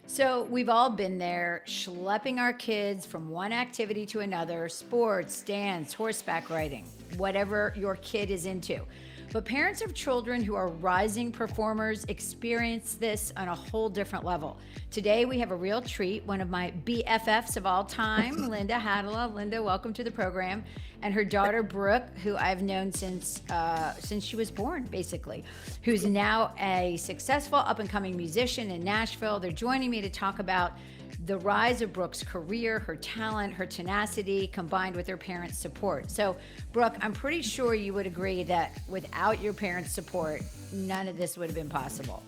So we've all been there, schlepping our kids from one activity to another: sports, dance, horseback riding, whatever your kid is into. But parents of children who are rising performers experience this on a whole different level. Today we have a real treat, one of my BFFs of all time, Linda Hatala. Linda, welcome to the program. And her daughter Brooke, who I've known since she was born, basically, who's now a successful up and coming musician in Nashville. They're joining me to talk about the rise of Brooke's career, her talent, her tenacity, combined with her parents' support. So, Brooke, I'm pretty sure you would agree that without your parents' support, none of this would have been possible.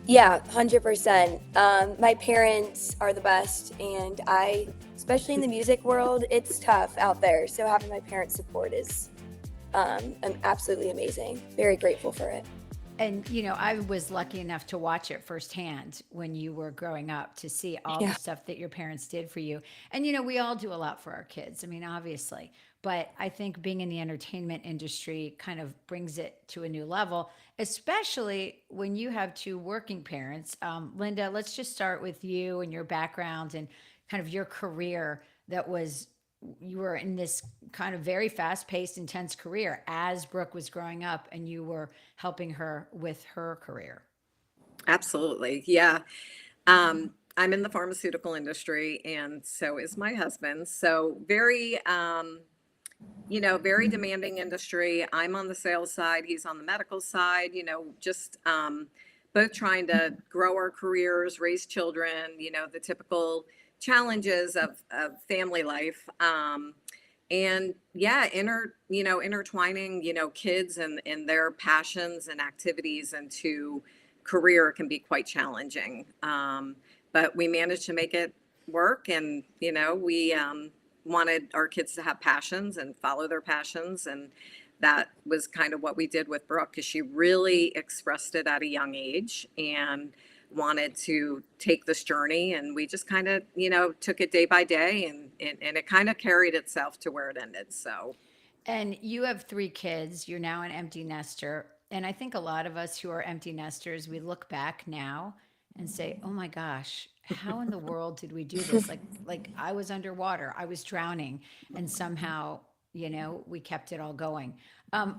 Yeah, 100%. My parents are the best, and especially in the music world, it's tough out there. So having my parents' support is absolutely amazing. Very grateful for it. And, I was lucky enough to watch it firsthand when you were growing up, to see all the Yeah. stuff that your parents did for you. And, we all do a lot for our kids. I mean, obviously. But I think being in the entertainment industry kind of brings it to a new level, especially when you have two working parents. Linda, let's just start with you and your background and kind of your career that was, you were in this kind of very fast paced, intense career as Brooke was growing up, and you were helping her with her career. Absolutely. Yeah. I'm in the pharmaceutical industry, and so is my husband. So very demanding industry. I'm on the sales side, he's on the medical side, just both trying to grow our careers, raise children, the typical challenges of family life. And yeah, intertwining, kids and their passions and activities into career can be quite challenging. But we managed to make it work, and we wanted our kids to have passions and follow their passions, and that was kind of what we did with Brooke, because she really expressed it at a young age and wanted to take this journey, and we just kind of took it day by day, and it kind of carried itself to where it ended. So And you have three kids. You're now an empty nester. And I think a lot of us who are empty nesters, we look back now and say, "Oh my gosh, how in the world did we do this? Like I was underwater, I was drowning, and somehow, we kept it all going."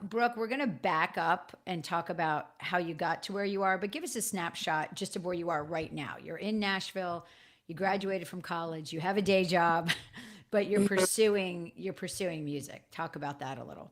Brooke, we're going to back up and talk about how you got to where you are, but give us a snapshot just of where you are right now. You're in Nashville. You graduated from college. You have a day job. But you're pursuing music. Talk about that a little.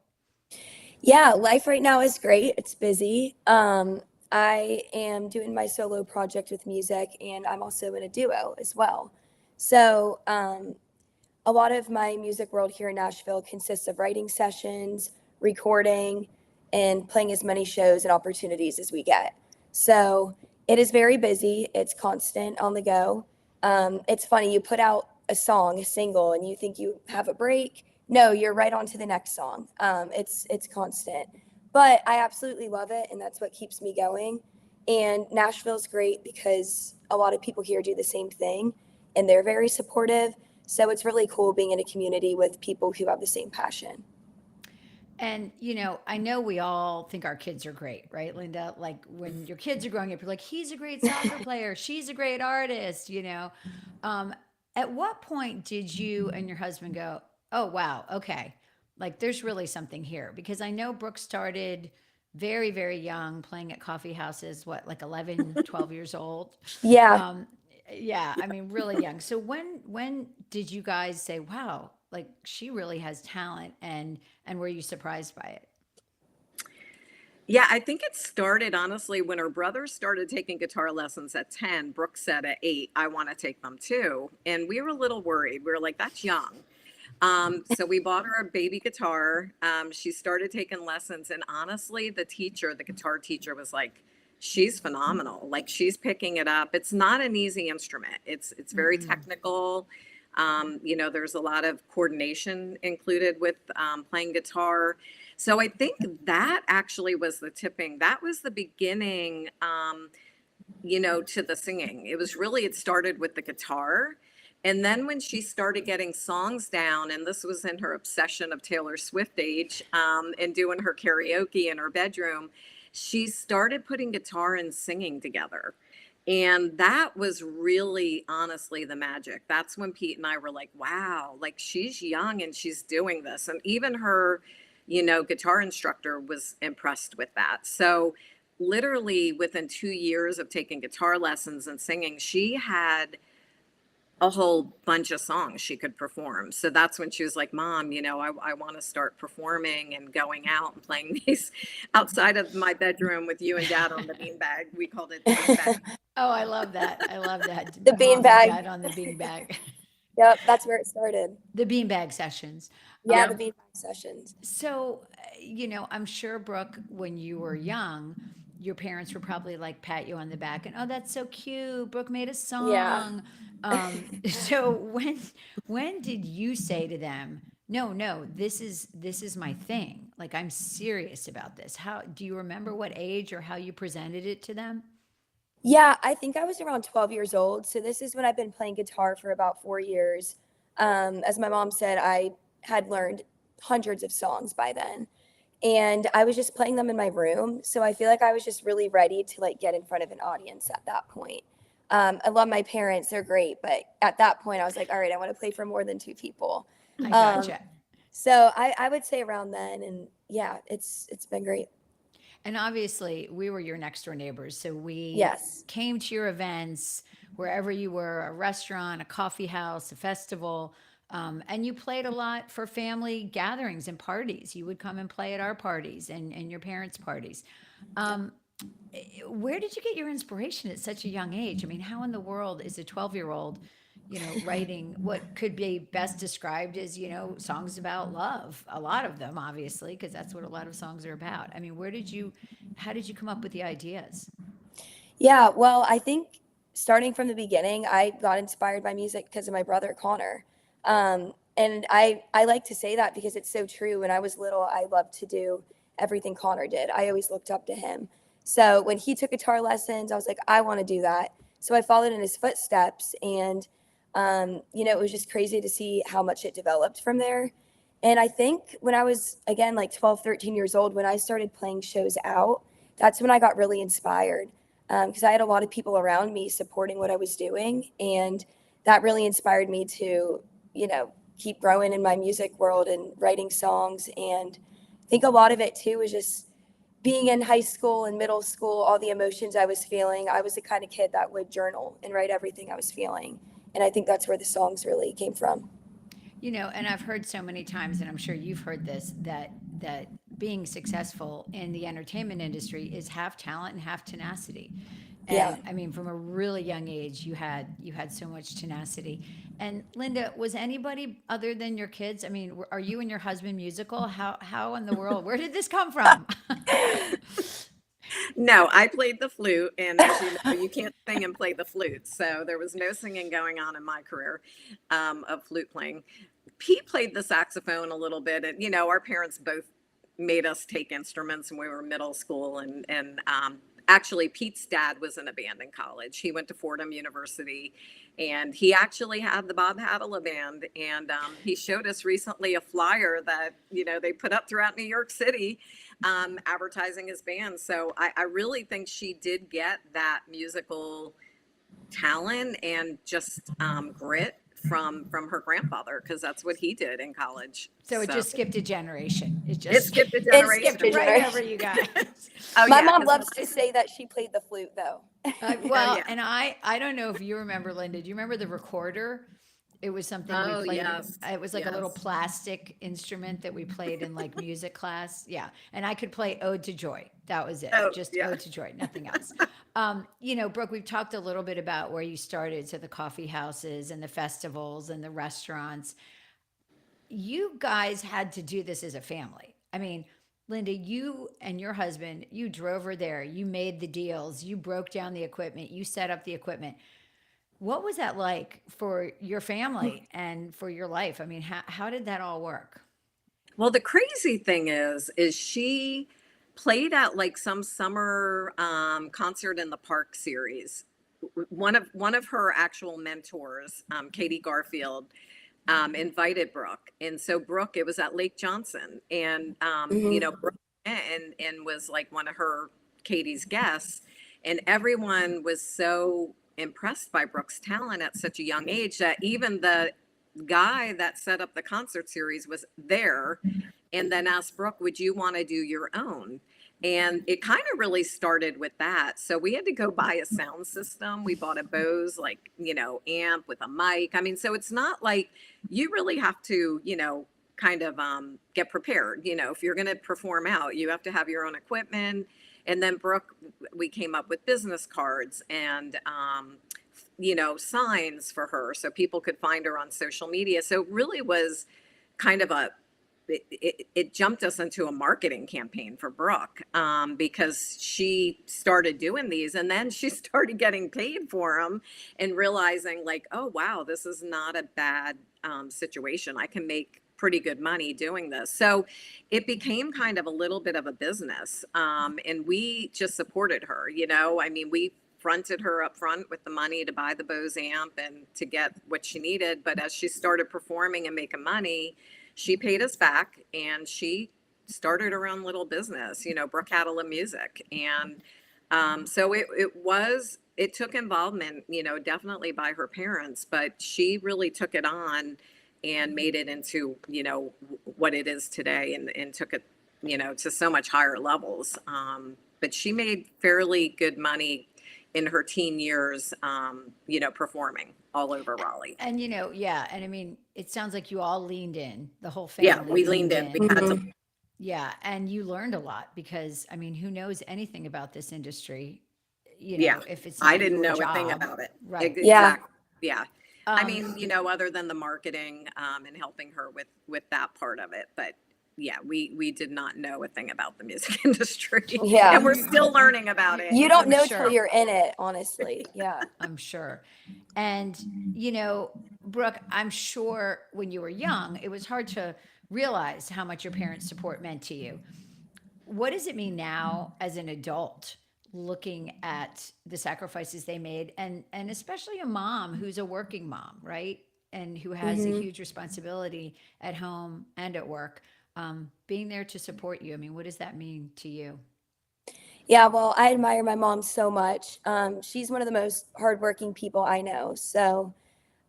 Yeah, life right now is great. It's busy. I am doing my solo project with music, and I'm also in a duo as well. So, a lot of my music world here in Nashville consists of writing sessions, recording, and playing as many shows and opportunities as we get. So it is very busy. It's constant on the go. It's funny, you put out a song, a single, and you think you have a break. No, you're right on to the next song. It's constant, but I absolutely love it, and that's what keeps me going. And Nashville's great because a lot of people here do the same thing, and they're very supportive. So it's really cool being in a community with people who have the same passion. And, I know we all think our kids are great, right, Linda? Like when your kids are growing up, you're like, he's a great soccer player, she's a great artist. Um, at what point did you and your husband go, oh, wow, okay, like there's really something here? Because I know Brooke started very, very young, playing at coffee houses, what, like 11, 12 years old? Yeah. Um, yeah, I mean, really young. So when did you guys say, "Wow, like she really has talent," and were you surprised by it? yeah, I think it started honestly when her brothers started taking guitar lessons at 10. Brooke said at 8, I want to take them too. And we were a little worried. We were like, that's young. So we bought her a baby guitar. She started taking lessons, and honestly, the guitar teacher was like, she's phenomenal. Like, she's picking it up. It's not an easy instrument. It's very Mm-mm. technical. There's a lot of coordination included with playing guitar. So I think that actually was the tipping. That was the beginning. To the singing. It started with the guitar. And then when she started getting songs down, and this was in her obsession of Taylor Swift age, and doing her karaoke in her bedroom, she started putting guitar and singing together. And that was really honestly the magic. That's when Pete and I were like, wow, like she's young and she's doing this. And even her, guitar instructor was impressed with that. So literally within 2 years of taking guitar lessons and singing, she had a whole bunch of songs she could perform. So that's when she was like, Mom, I want to start performing and going out and playing these outside of my bedroom with you and Dad on the beanbag. We called it the beanbag. Oh, I love that. I love that. The Mom and beanbag. dad on the beanbag. Yep, that's where it started. The beanbag sessions. Yeah, the Yep. beanbag sessions. So, I'm sure, Brooke, when you were young, your parents were probably like pat you on the back and, oh, that's so cute. Brooke made a Yeah. song. So when did you say to them, no, no, this is my thing. Like I'm serious about this. How do you remember what age or how you presented it to them? Yeah, I think I was around 12 years old. So this is when I've been playing guitar for about 4 years. As my mom said, I had learned hundreds of songs by then. And I was just playing them in my room. So I feel like I was just really ready to like get in front of an audience at that point. I love my parents, they're great, but at that point I was like, all right, I want to play for more than two people. I Um, gotcha. so I would say around then, and yeah, it's been great. And obviously, we were your next door neighbors. So we Yes. came to your events wherever you were, a restaurant, a coffee house, a festival. And you played a lot for family gatherings and parties. You would come and play at our parties and your parents' parties. Yep. Um, where did you get your inspiration at such a young age? I mean, how in the world is a 12-year-old, writing what could be best described as, songs about love? A lot of them, obviously, because that's what a lot of songs are about. I mean, how did you come up with the ideas? Yeah, well, I think starting from the beginning, I got inspired by music because of my brother Connor. And I like to say that because it's so true. When I was little, I loved to do everything Connor did. I always looked up to him. So when he took guitar lessons, I was like, I want to do that. So I followed in his footsteps, and it was just crazy to see how much it developed from there. And I think when I was again like 12, 13 years old, when I started playing shows out, that's when I got really inspired because I had a lot of people around me supporting what I was doing. And that really inspired me to, keep growing in my music world and writing songs. And I think a lot of it too was just being in high school and middle school, all the emotions I was feeling. I was the kind of kid that would journal and write everything I was feeling. And I think that's where the songs really came from. And I've heard so many times, and I'm sure you've heard this, that being successful in the entertainment industry is half talent and half tenacity. Yeah. And I mean, from a really young age, you had so much tenacity. And Linda, was anybody other than your kids? I mean, are you and your husband musical? How in the world? Where did this come from? No, I played the flute, and as you know, you can't sing and play the flute. So there was no singing going on in my career of flute playing. Pete played the saxophone a little bit, and our parents both made us take instruments when we were middle school, and actually Pete's dad was in a band in college. He went to Fordham University, and he actually had the Bob Hatala band, and he showed us recently a flyer that they put up throughout New York City, advertising his band. So I really think she did get that musical talent and just grit from her grandfather, because that's what he did in college. So it So just skipped a generation. It it just skipped a It generation. skipped a right over generation. you guys. Oh My yeah, mom because loves to say that she played the flute, though. Well, yeah. and I don't know if you remember, Linda. Do you remember the recorder? It was something we Oh played. yes, It was like a little yes. plastic instrument that we played in like music class. Yeah, and I could play "Ode to Joy." That was it, Oh just yeah. "Ode to Joy," nothing else. Brooke, we've talked a little bit about where you started, so the coffee houses and the festivals and the restaurants. You guys had to do this as a family. I mean, Linda, you and your husband, you drove her there, you made the deals, you broke down the equipment, you set up the equipment. What was that like for your family and for your life? I mean, how did that all work? Well, the crazy thing is she played at like some summer concert in the park series. One of her actual mentors, Katie Garfield, invited Brooke, and so Brooke, it was at Lake Johnson, and Hmm. Brooke went and was like one of her Katie's guests, And everyone was so impressed by Brooke's talent at such a young age that even the guy that set up the concert series was there and then asked Brooke, would you want to do your own? And it kind of really started with that. So we had to go buy a sound system. We bought a Bose, like, amp with a mic. I mean, so it's not like you really have to, kind of get prepared. If you're going to perform out, you have to have your own equipment. And then Brooke, we came up with business cards and, signs for her so people could find her on social media. So it really was kind of it jumped us into a marketing campaign for Brooke because she started doing these and then she started getting paid for them and realizing like, oh, wow, this is not a bad situation. I can make pretty good money doing this. So it became kind of a little bit of a business. And we just supported her, I mean, we fronted her up front with the money to buy the Bose amp and to get what she needed. But as she started performing and making money, she paid us back and she started her own little business, Brooke Hatala Music. And so it took involvement, definitely by her parents, but she really took it on and made it into, what it is today and took it, to so much higher levels. But she made fairly good money in her teen years, performing all over Raleigh. And yeah, and I mean, it sounds like you all leaned in, the whole Yeah, family we leaned in. We had to. Mhm. Yeah, and you learned a lot because I mean, who knows anything about this industry, Yeah, if it's I not didn't your know a thing job, about it. right? Yeah. Exactly. Yeah. I Um, mean, other than the marketing and helping her with that part of it, but yeah, we did not know a thing about the music industry, and Yeah. we're still learning about it. You don't I'm know till sure. you're in it, honestly. Yeah. I'm sure. And, you know, Brooke, I'm sure when you were young, it was hard to realize how much your parents' support meant to you. What does it mean now as an adult looking at the sacrifices they made and especially a mom who's a working mom, right? And who has a Hmm. huge responsibility at home and at work, being there to support you. I mean, what does that mean to you? Yeah, well, I admire my mom so much. She's one of the most hardworking people I know. So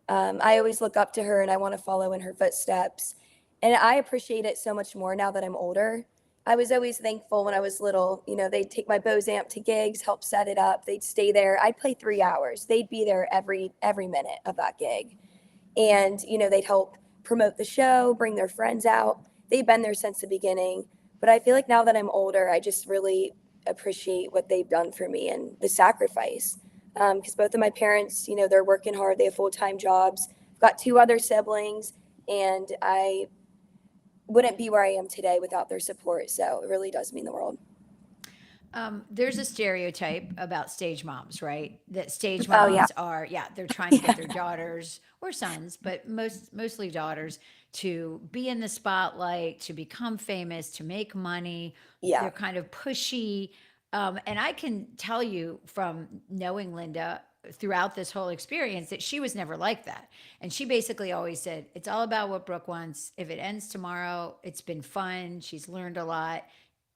I always look up to her and I want to follow in her footsteps. And I appreciate it so much more now that I'm older. I was always thankful when I was little. They'd take my Bose amp to gigs, help set it up. They'd stay there. I'd play 3 hours. They'd be there every minute of that gig. And they'd help promote the show, bring their friends out. They've been there since the beginning. But I feel like now that I'm older, I just really appreciate what they've done for me and the sacrifice. Because both of my parents, they're working hard. They have full-time jobs. I've got two other siblings, and I wouldn't be where I am today without their support. So it really does mean the world. There's a stereotype about stage moms, right? That stage Oh yeah. moms are, yeah, they're trying to get their daughters or sons, but mostly daughters to be in the spotlight, to become famous, to make money. Yeah. They're kind of pushy. And I can tell you from knowing Linda throughout this whole experience that she was never like that. And she basically always said, it's all about what Brooke wants. If it ends tomorrow, it's been fun. She's learned a lot.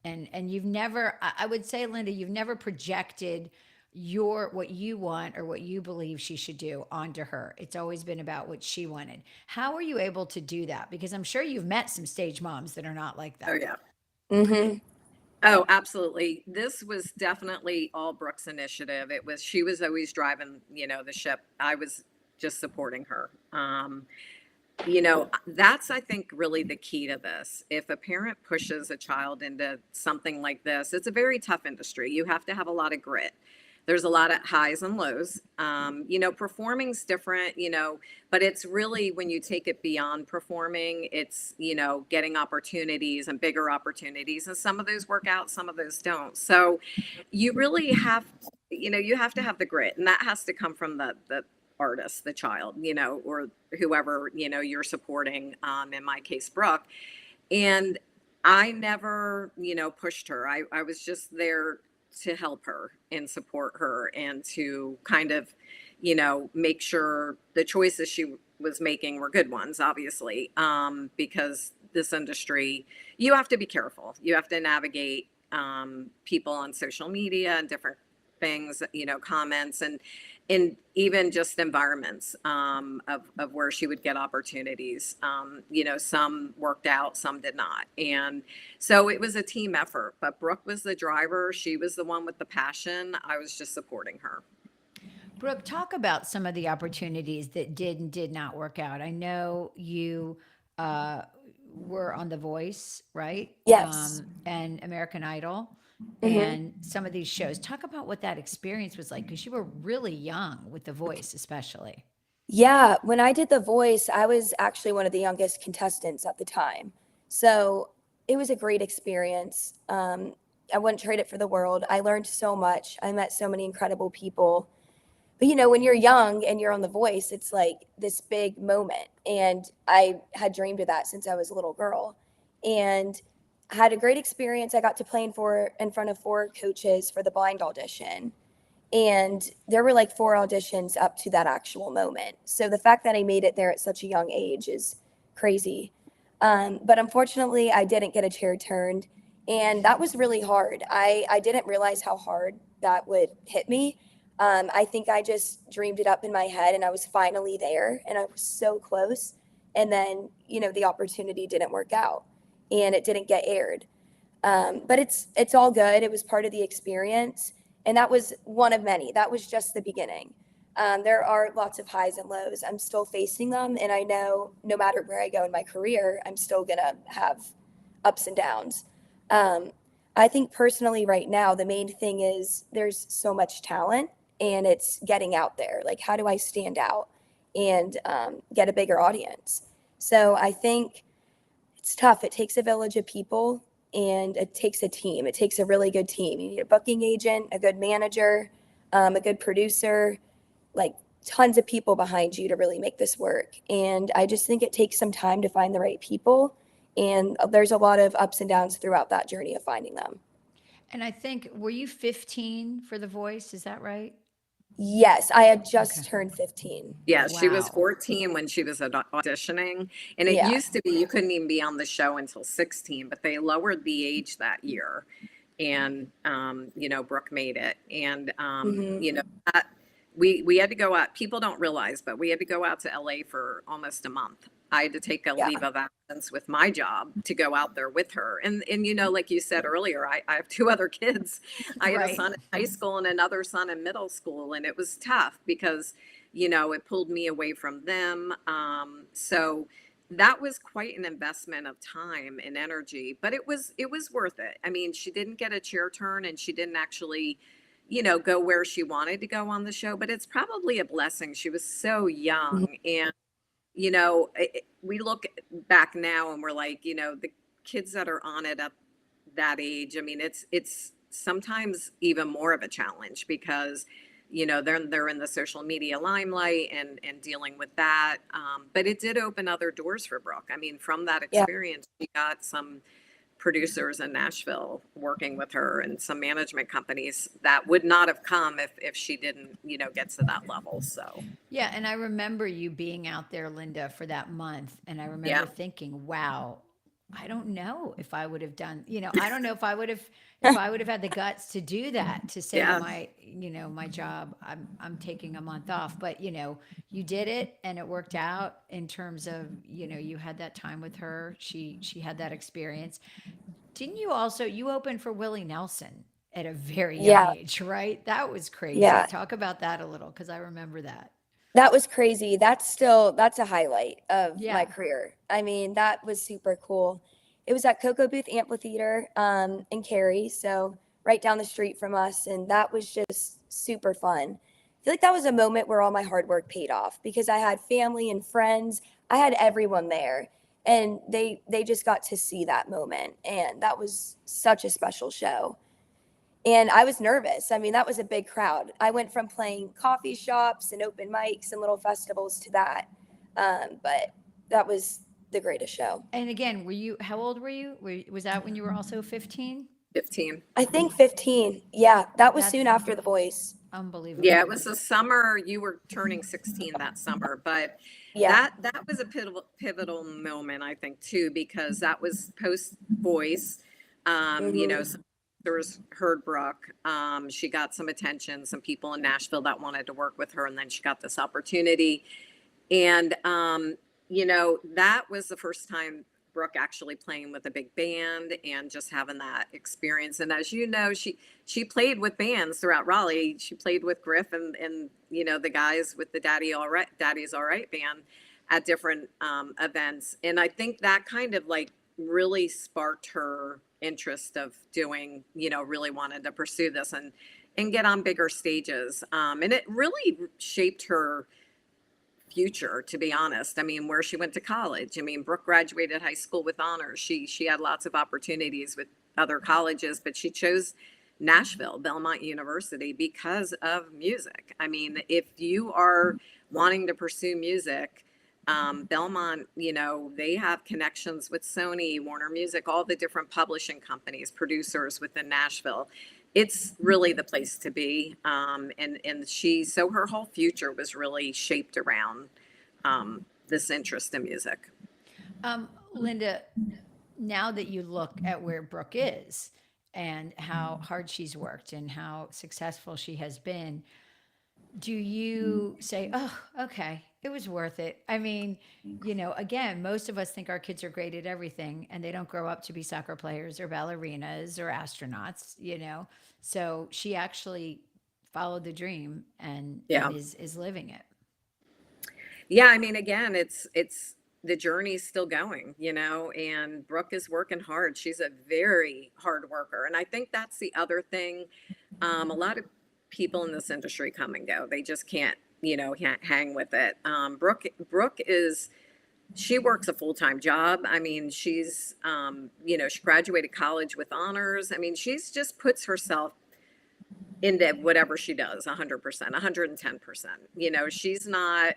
And you've never, I would say, Linda, you've never projected what you want or what you believe she should do onto her. It's always been about what she wanted. How were you able to do that? Because I'm sure you've met some stage moms that are not like Oh that. yeah. Hmm. Oh, absolutely. This was definitely all Brooke's initiative. She was always driving, the ship. I was just supporting her. That's, I think, really the key to this. If a parent pushes a child into something like this, it's a very tough industry. You have to have a lot of grit. There's a lot of highs and lows. Performing's different, but it's really when you take it beyond performing, it's, getting opportunities and bigger opportunities. And some of those work out, some of those don't. So you really have, you have to have the grit, and that has to come from the artist, the child, or whoever, you're supporting, in my case, Brooke. And I never, pushed her. I was just there to help her and support her and to kind of, make sure the choices she was making were good ones, obviously, because this industry, you have to be careful. You have to navigate people on social media and different things, comments and even just environments of where she would get opportunities. Some worked out, some did not. And so it was a team effort, but Brooke was the driver. She was the one with the passion. I was just supporting her. Brooke, talk about some of the opportunities that did and did not work out. I know you uh, were on The Voice, right? Yes. And American Idol Hmm. and some of these shows. Talk about what that experience was like because you were really young with The Voice, especially. Yeah, when I did The Voice, I was actually one of the youngest contestants at the time. So it was a great experience. I wouldn't trade it for the world. I learned so much. I met so many incredible people. But when you're young and you're on The Voice, it's like this big moment. And I had dreamed of that since I was a little girl. And I had a great experience. I got to play in front of four coaches for the blind audition. And there were like four auditions up to that actual moment. So the fact that I made it there at such a young age is crazy. But unfortunately, I didn't get a chair turned. And that was really hard. I didn't realize how hard that would hit me. I think I just dreamed it up in my head and I was finally there and I was so close. And then, the opportunity didn't work out and it didn't get aired. But it's all good. It was part of the experience, and that was one of many. That was just the beginning. There are lots of highs and lows. I'm still facing them, and I know no matter where I go in my career, I'm still gonna have ups and downs. Um, I think personally, right now, the main thing is there's so much talent, and it's getting out there. Like, how do I stand out and get a bigger audience? So I think it's tough. It takes a village of people and it takes a team. It takes a really good team. You need a booking agent, a good manager, a good producer, like tons of people behind you to really make this work. And I just think it takes some time to find the right people. And there's a lot of ups and downs throughout that journey of finding them. And I think, were you 15 for The Voice? Is that right? Yes, I had Okay. just turned 15. Yeah, she was Wow. 14 when she was auditioning. And it Yeah. used to be you couldn't even be on the show until 16, but they lowered the age that year. And, Brooke made it. And, Hmm. that, we had to go out. People don't realize, but we had to go out to LA for almost a month. I had to take a Yeah. leave of absence with my job to go out there with her. And like you said earlier, I have two other kids. I had a Right. son in high school and another son in middle school. And it was tough because, it pulled me away from them. So that was quite an investment of time and energy, but it was worth it. I mean, she didn't get a chair turn and she didn't actually go where she wanted to go on the show, but it's probably a blessing. She was so Mhm. young. And, we look back now and we're like, the kids that are on it at that age, I mean, it's sometimes even more of a challenge because, they're in the social media limelight and dealing with that. But it did open other doors for Brooke. I mean, from that Yeah. experience, she got some producers in Nashville working with her and some management companies that would not have come if she didn't, get to that level. So, Yeah, and I remember you being out there, Linda, for that month, and I yeah, remember thinking, "Wow, I don't know if I would have done, I don't know if I would have had the guts to do that, to say to yeah, my job, I'm taking a month off." But, you did it and it worked out in terms of, you had that time with her. She had that experience. Didn't you opened for Willie Nelson at a very young Yeah. age, right? That was crazy. Yeah. Talk about that a little, because I remember that. That was crazy. That's a highlight of my Yeah. career. I mean, that was super cool. It was at Cocoa Booth Amphitheater in Cary, so right down the street from us, and that was just super fun. I feel like that was a moment where all my hard work paid off because I had family and friends. I had everyone there, and they just got to see that moment, and that was such a special show. And I was nervous. I mean, that was a big crowd. I went from playing coffee shops and open mics and little festivals to that. But that was the greatest show. And again, how old were you? Was that when you were also 15? 15. I think 15. Yeah, that was soon That's after The Voice. Yeah, unbelievable. it was the summer you were turning 16 that summer, but Yeah. that was a pivotal moment, I think, too, because that was post Voice. Hmm. Some producers heard Brooke. She got some attention, some people in Nashville that wanted to work with her, and then she got this opportunity. And that was the first time Brooke actually playing with a big band and just having that experience. And as you know, she played with bands throughout Raleigh. She played with Griff and the guys with the Daddy's All Right band at different events. And I think that kind of like really sparked her interest of doing, really wanted to pursue this and get on bigger stages. And it really shaped her future, to be honest. I mean, where she went to college. I mean, Brooke graduated high school with honors. She had lots of opportunities with other colleges, but she chose Nashville, Belmont University, because of music. I mean, if you are wanting to pursue music, Belmont, they have connections with Sony, Warner Music, all the different publishing companies, producers within Nashville. It's really the place to be. And so her whole future was really shaped around this interest in music. Linda, now that you look at where Brooke is and how hard she's worked and how successful she has been, do you say, oh, okay, it was worth it? I mean, again, most of us think our kids are great at everything and they don't grow up to be soccer players or ballerinas or astronauts. So she actually followed the dream and Yeah. is living it. Yeah, I mean, again, it's the journey's still going, and Brooke is working hard. She's a very hard worker. And I think that's the other thing. A lot of people in this industry come and go. They just can't, can't hang with it. Brooke she works a full-time job. I mean, she graduated college with honors. I mean, she's just puts herself into whatever she does 100%, 110%. She's not,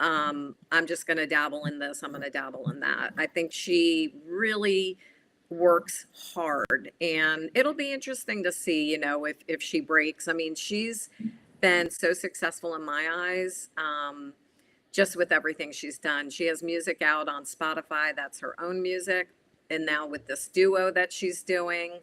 I'm just going to dabble in this, I'm going to dabble in that. I think she really works hard, and it'll be interesting to see, if she breaks. I mean, she's been so successful in my eyes, just with everything she's done. She has music out on Spotify, that's her own music, and now with this duo that she's doing.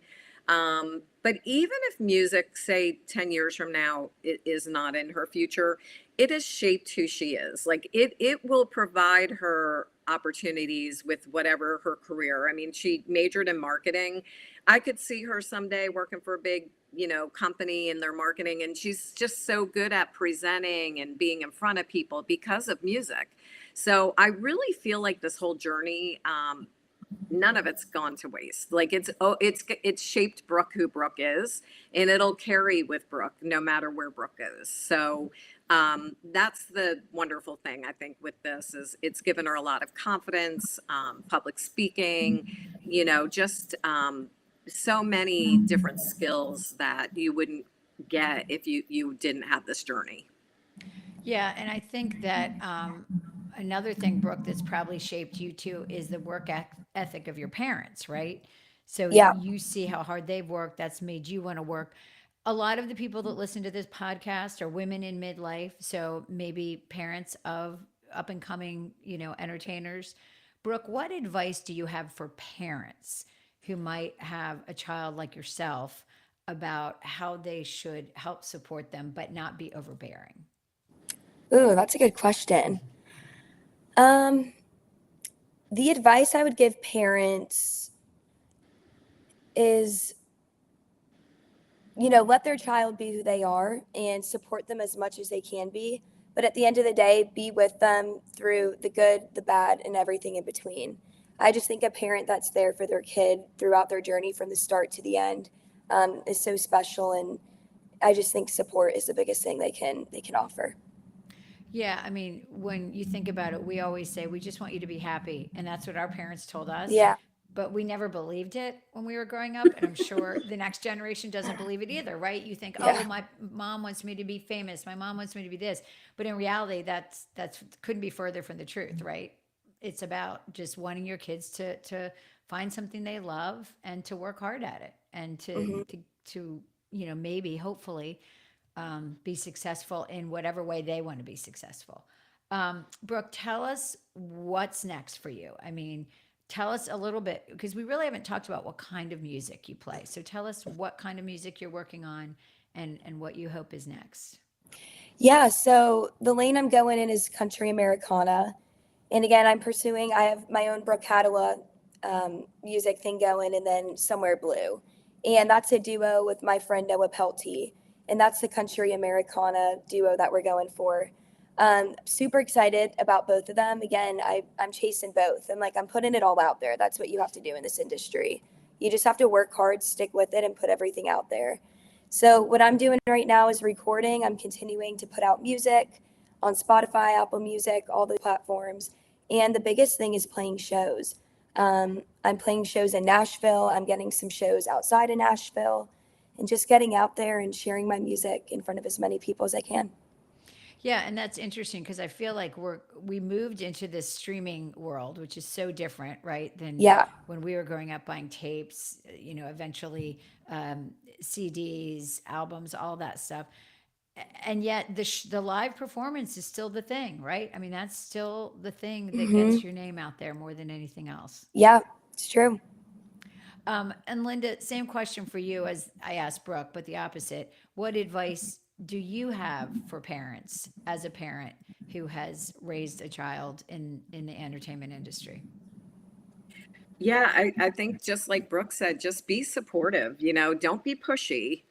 But even if music, say 10 years from now, it is not in her future, it has shaped who she is. Like it will provide her opportunities with whatever her career. I mean, she majored in marketing. I could see her someday working for a big, company in their marketing. And she's just so good at presenting and being in front of people because of music. So I really feel like this whole journey, none of it's gone to waste. Like it's shaped Brooke who Brooke is, and it'll carry with Brooke no matter where Brooke goes. So that's the wonderful thing I think with this is it's given her a lot of confidence, public speaking, just so many different skills that you wouldn't get if you didn't have this journey. Yeah, and I think that another thing, Brooke, that's probably shaped you too is the ethic of your parents, right? So Yeah. you see how hard they've worked. That's made you want to work. A lot of the people that listen to this podcast are women in midlife, so maybe parents of up and coming, entertainers. Brooke, what advice do you have for parents who might have a child like yourself about how they should help support them but not be overbearing? Ooh, that's a good question. Um, the advice I would give parents is, let their child be who they are and support them as much as they can be. But at the end of the day, be with them through the good, the bad, and everything in between. I just think a parent that's there for their kid throughout their journey from the start to the end is so special. And I just think support is the biggest thing they can offer. Yeah, I mean, when you think about it, we always say we just want you to be happy, and that's what our parents told us. Yeah. But we never believed it when we were growing up, and I'm sure the next generation doesn't believe it either, right? You think, oh, Yeah. my mom wants me to be famous, my mom wants me to be this, but in reality, that's couldn't be further from the truth, right? It's about just wanting your kids to find something they love and to work hard at it, and to Hmm. to to maybe hopefully be successful in whatever way they want to be successful. Brooke, tell us what's next for you. I mean, tell us a little bit, because we really haven't talked about what kind of music you play. So tell us what kind of music you're working on and what you hope is next. Yeah, so the lane I'm going in is country Americana. And again, I have my own Brooke Hatala music thing going, and then Somewhere Blue. And that's a duo with my friend Noah Pelty. And that's the country Americana duo that we're going for. Super excited about both of them. Again, I'm chasing both. I'm putting it all out there. That's what you have to do in this industry. You just have to work hard, stick with it, and put everything out there. So what I'm doing right now is recording. I'm continuing to put out music on Spotify, Apple Music, all the platforms. And the biggest thing is playing shows. I'm playing shows in Nashville. I'm getting some shows outside of Nashville, and just getting out there and sharing my music in front of as many people as I can. Yeah, and that's interesting because I feel like we moved into this streaming world, which is so different, right, than Yeah. when we were growing up buying tapes, eventually CDs, albums, all that stuff. And yet the live performance is still the thing, right? I mean, that's still the thing that Hmm. gets your name out there more than anything else. Yeah, it's true. And Linda, same question for you as I asked Brooke, but the opposite. What advice do you have for parents as a parent who has raised a child in the entertainment industry? Yeah, I think just like Brooke said, just be supportive, don't be pushy.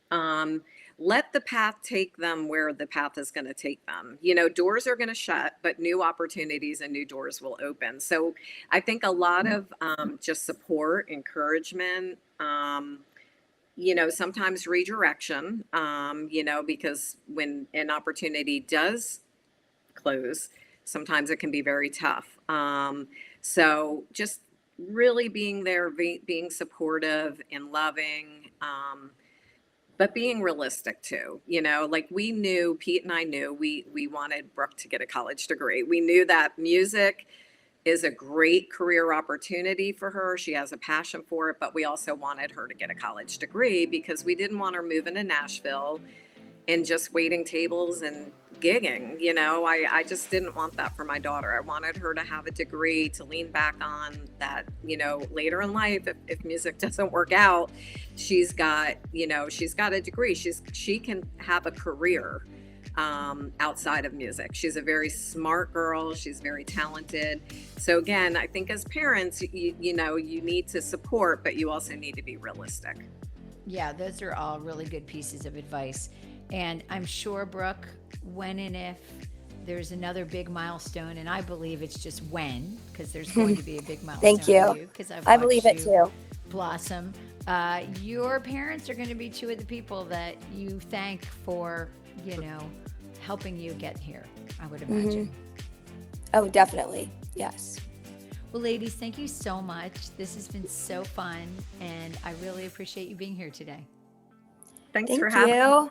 Let the path take them where the path is going to take them. Doors are going to shut, but new opportunities and new doors will open. So I think a lot of just support, encouragement, sometimes redirection, because when an opportunity does close, sometimes it can be very tough. So just really being there, being supportive and loving, but being realistic too. Like Pete and I knew we wanted Brooke to get a college degree. We knew that music is a great career opportunity for her. She has a passion for it, but we also wanted her to get a college degree because we didn't want her moving to Nashville and just waiting tables and gigging. I just didn't want that for my daughter. I wanted her to have a degree to lean back on that, later in life, if music doesn't work out, she's got a degree. She can have a career outside of music. She's a very smart girl. She's very talented. So again, I think as parents, you need to support, but you also need to be realistic. Yeah, those are all really good pieces of advice. And I'm sure, Brooke, when and if there's another big milestone, and I believe it's just when, because there's going to be a big milestone Thank you. for you, because I've I believe watched it you too. blossom. Your parents are going to be two of the people that you thank for, helping you get here, I would imagine. Oh, definitely. Yes. Well, ladies, thank you so much. This has been so fun, and I really appreciate you being here today. Thanks Thank for having me. you.